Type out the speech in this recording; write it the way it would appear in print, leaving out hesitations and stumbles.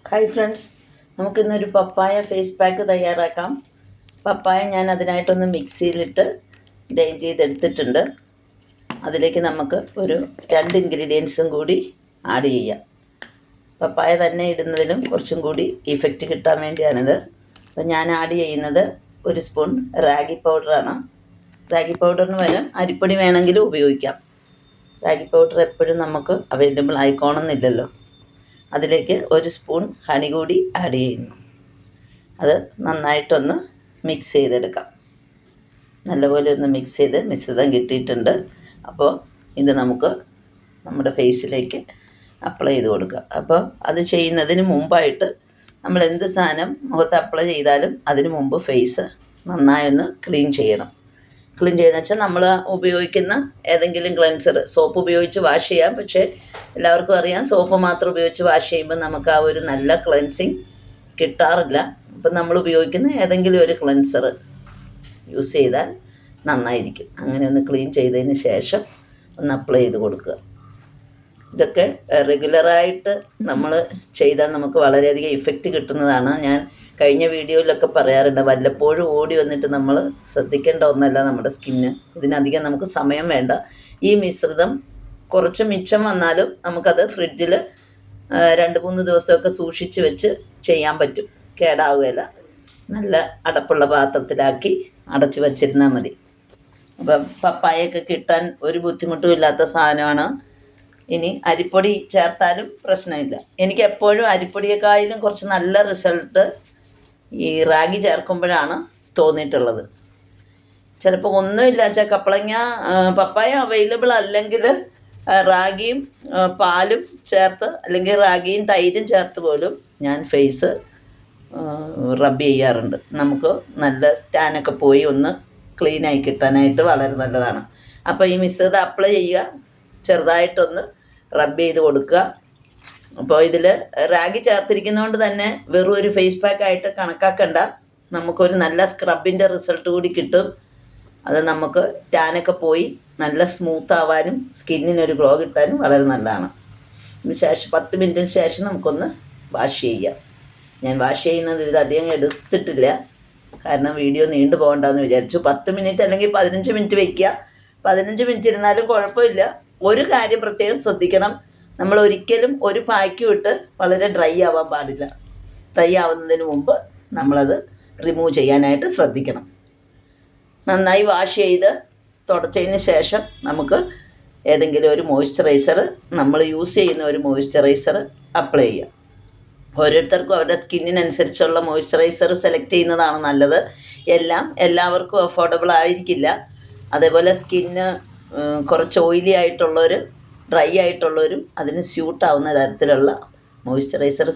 Hi friends, നമുക്കിന്നൊരു പപ്പായ face pack തയ്യാറാക്കാം. പപ്പായ ഞാൻ അതിനായിട്ടൊന്ന് മിക്സിയിലിട്ട് ഗ്രൈൻഡ് ചെയ്തെടുത്തിട്ടുണ്ട്. അതിലേക്ക് നമുക്ക് ഒരു 2 ഇൻഗ്രീഡിയൻസും കൂടി ആഡ് ചെയ്യാം. പപ്പായ തന്നെ ഇടുന്നതിലും കുറച്ചും കൂടി ഇഫക്റ്റ് കിട്ടാൻ വേണ്ടിയാണിത്. അപ്പോൾ ഞാൻ ആഡ് ചെയ്യുന്നത് 1 സ്പൂൺ റാഗി പൗഡറാണ്. റാഗി പൗഡറിന് പകരം അരിപ്പൊടി വേണമെങ്കിലും ഉപയോഗിക്കാം. റാഗി പൗഡർ എപ്പോഴും നമുക്ക് അവൈലബിൾ ആയിക്കോണമെന്നില്ലല്ലോ. അതിലേക്ക് 1 സ്പൂൺ ഹണി കൂടി ആഡ് ചെയ്യുന്നു. അത് നന്നായിട്ടൊന്ന് മിക്സ് ചെയ്തെടുക്കാം. നല്ലപോലെ ഒന്ന് മിക്സ് ചെയ്ത് മിശ്രിതം കിട്ടിയിട്ടുണ്ട്. അപ്പോൾ ഇത് നമുക്ക് നമ്മുടെ ഫേസിലേക്ക് അപ്ലൈ ചെയ്ത് കൊടുക്കുക. അപ്പോൾ അത് ചെയ്യുന്നതിന് മുമ്പായിട്ട് നമ്മൾ എന്ത് സാധനം മുഖത്ത് അപ്ലൈ ചെയ്താലും അതിന് മുമ്പ് ഫേസ് നന്നായൊന്ന് ക്ലീൻ ചെയ്യണം. ക്ലീൻ ചെയ്യുന്ന വെച്ചാൽ നമ്മൾ ഉപയോഗിക്കുന്ന ഏതെങ്കിലും ക്ലെൻസർ, സോപ്പ് ഉപയോഗിച്ച് വാഷ് ചെയ്യാം. പക്ഷേ എല്ലാവർക്കും അറിയാം, സോപ്പ് മാത്രം ഉപയോഗിച്ച് വാഷ് ചെയ്യുമ്പോൾ നമുക്ക് ആ ഒരു നല്ല ക്ലെൻസിങ് കിട്ടാറില്ല. അപ്പം നമ്മൾ ഉപയോഗിക്കുന്ന ഏതെങ്കിലും ഒരു ക്ലെൻസർ യൂസ് ചെയ്താൽ നന്നായിരിക്കും. അങ്ങനെ ഒന്ന് ക്ലീൻ ചെയ്തതിന് ശേഷം ഒന്ന് അപ്ലൈ ചെയ്ത് കൊടുക്കുക. ഇതൊക്കെ റെഗുലറായിട്ട് നമ്മൾ ചെയ്താൽ നമുക്ക് വളരെയധികം ഇഫക്റ്റ് കിട്ടുന്നതാണ്. ഞാൻ കഴിഞ്ഞ വീഡിയോയിലൊക്കെ പറയാറുണ്ട്, വല്ലപ്പോഴും ഓടി വന്നിട്ട് നമ്മൾ ശ്രദ്ധിക്കേണ്ട ഒന്നല്ല നമ്മുടെ സ്കിന്ന്. ഇതിനധികം നമുക്ക് സമയം വേണ്ട. ഈ മിശ്രിതം കുറച്ച് മിച്ചം വന്നാലും നമുക്കത് ഫ്രിഡ്ജിൽ 2-3 ദിവസമൊക്കെ സൂക്ഷിച്ച് വെച്ച് ചെയ്യാൻ പറ്റും. കേടാവുകയില്ല. നല്ല അടപ്പുള്ള പാത്രത്തിലാക്കി അടച്ച് വച്ചിരുന്നാൽ മതി. അപ്പം പപ്പായൊക്കെ കിട്ടാൻ ഒരു ബുദ്ധിമുട്ടും ഇല്ലാത്ത സാധനമാണ്. ഇനി അരിപ്പൊടി ചേർത്താലും പ്രശ്നമില്ല. എനിക്ക് എപ്പോഴും അരിപ്പൊടിയെക്കാളും കുറച്ച് നല്ല റിസൾട്ട് ഈ റാഗി ചേർക്കുമ്പോഴാണ് തോന്നിയിട്ടുള്ളത്. ചിലപ്പോൾ ഒന്നുമില്ല വെച്ചാൽ കപ്പളങ്ങ പപ്പായ അവൈലബിൾ അല്ലെങ്കിൽ റാഗിയും പാലും ചേർത്ത് അല്ലെങ്കിൽ റാഗിയും തൈരും ചേർത്ത് പോലും ഞാൻ ഫേസ് റബ്ബ് ചെയ്യാറുണ്ട്. നമുക്ക് നല്ല സ്റ്റാനൊക്കെ പോയി ഒന്ന് ക്ലീനായി കിട്ടാനായിട്ട് വളരെ നല്ലതാണ്. അപ്പോൾ ഈ മിശ്രിതം അപ്ലൈ ചെയ്യുക, ചെറുതായിട്ടൊന്ന് റബ്ബ് ചെയ്ത് കൊടുക്കുക. അപ്പോൾ ഇതിൽ റാഗി ചേർത്തിരിക്കുന്നതുകൊണ്ട് തന്നെ വെറും ഒരു ഫേസ് പാക്കായിട്ട് കണക്കാക്കണ്ട. നമുക്കൊരു നല്ല സ്ക്രബിൻ്റെ റിസൾട്ട് കൂടി കിട്ടും. അത് നമുക്ക് ടാനൊക്കെ പോയി നല്ല സ്മൂത്ത് ആവാനും സ്കിന്നിനൊരു ഗ്ലോ കിട്ടാനും വളരെ നല്ലതാണ്. ഇതിന് ശേഷം 10 മിനിറ്റിന് ശേഷം നമുക്കൊന്ന് വാഷ് ചെയ്യാം. ഞാൻ വാഷ് ചെയ്യുന്നത് ഇതിലധികം എടുത്തിട്ടില്ല, കാരണം വീഡിയോ നീണ്ടു പോകണ്ടെന്ന് വിചാരിച്ചു. 10 മിനിറ്റ് അല്ലെങ്കിൽ 15 മിനിറ്റ് വയ്ക്കുക. 15 മിനിറ്റ് ഇരുന്നാലും കുഴപ്പമില്ല. ഒരു കാര്യം പ്രത്യേകം ശ്രദ്ധിക്കണം, നമ്മൾ ഒരിക്കലും ഒരു പായ്ക്കും ഇട്ട് വളരെ ഡ്രൈ ആവാൻ പാടില്ല. ഡ്രൈ ആവുന്നതിന് മുമ്പ് നമ്മളത് റിമൂവ് ചെയ്യാനായിട്ട് ശ്രദ്ധിക്കണം. നന്നായി വാഷ് ചെയ്ത് തുടച്ചതിന് ശേഷം നമുക്ക് ഏതെങ്കിലും ഒരു മോയ്സ്ചറൈസർ, നമ്മൾ യൂസ് ചെയ്യുന്ന ഒരു മോയ്സ്ചറൈസർ അപ്ലൈ ചെയ്യാം. ഓരോരുത്തർക്കും അവരുടെ സ്കിന്നിനനുസരിച്ചുള്ള മോയ്സ്ചറൈസർ സെലക്ട് ചെയ്യുന്നതാണ് നല്ലത്. എല്ലാവർക്കും അഫോർഡബിൾ ആയിരിക്കില്ല. അതേപോലെ സ്കിന്ന് കുറച്ച് ഓയിലി ആയിട്ടുള്ളവർ, ഡ്രൈ ആയിട്ടുള്ളവരും അതിന് സ്യൂട്ടാവുന്ന തരത്തിലുള്ള മോയ്സ്ചറൈസർ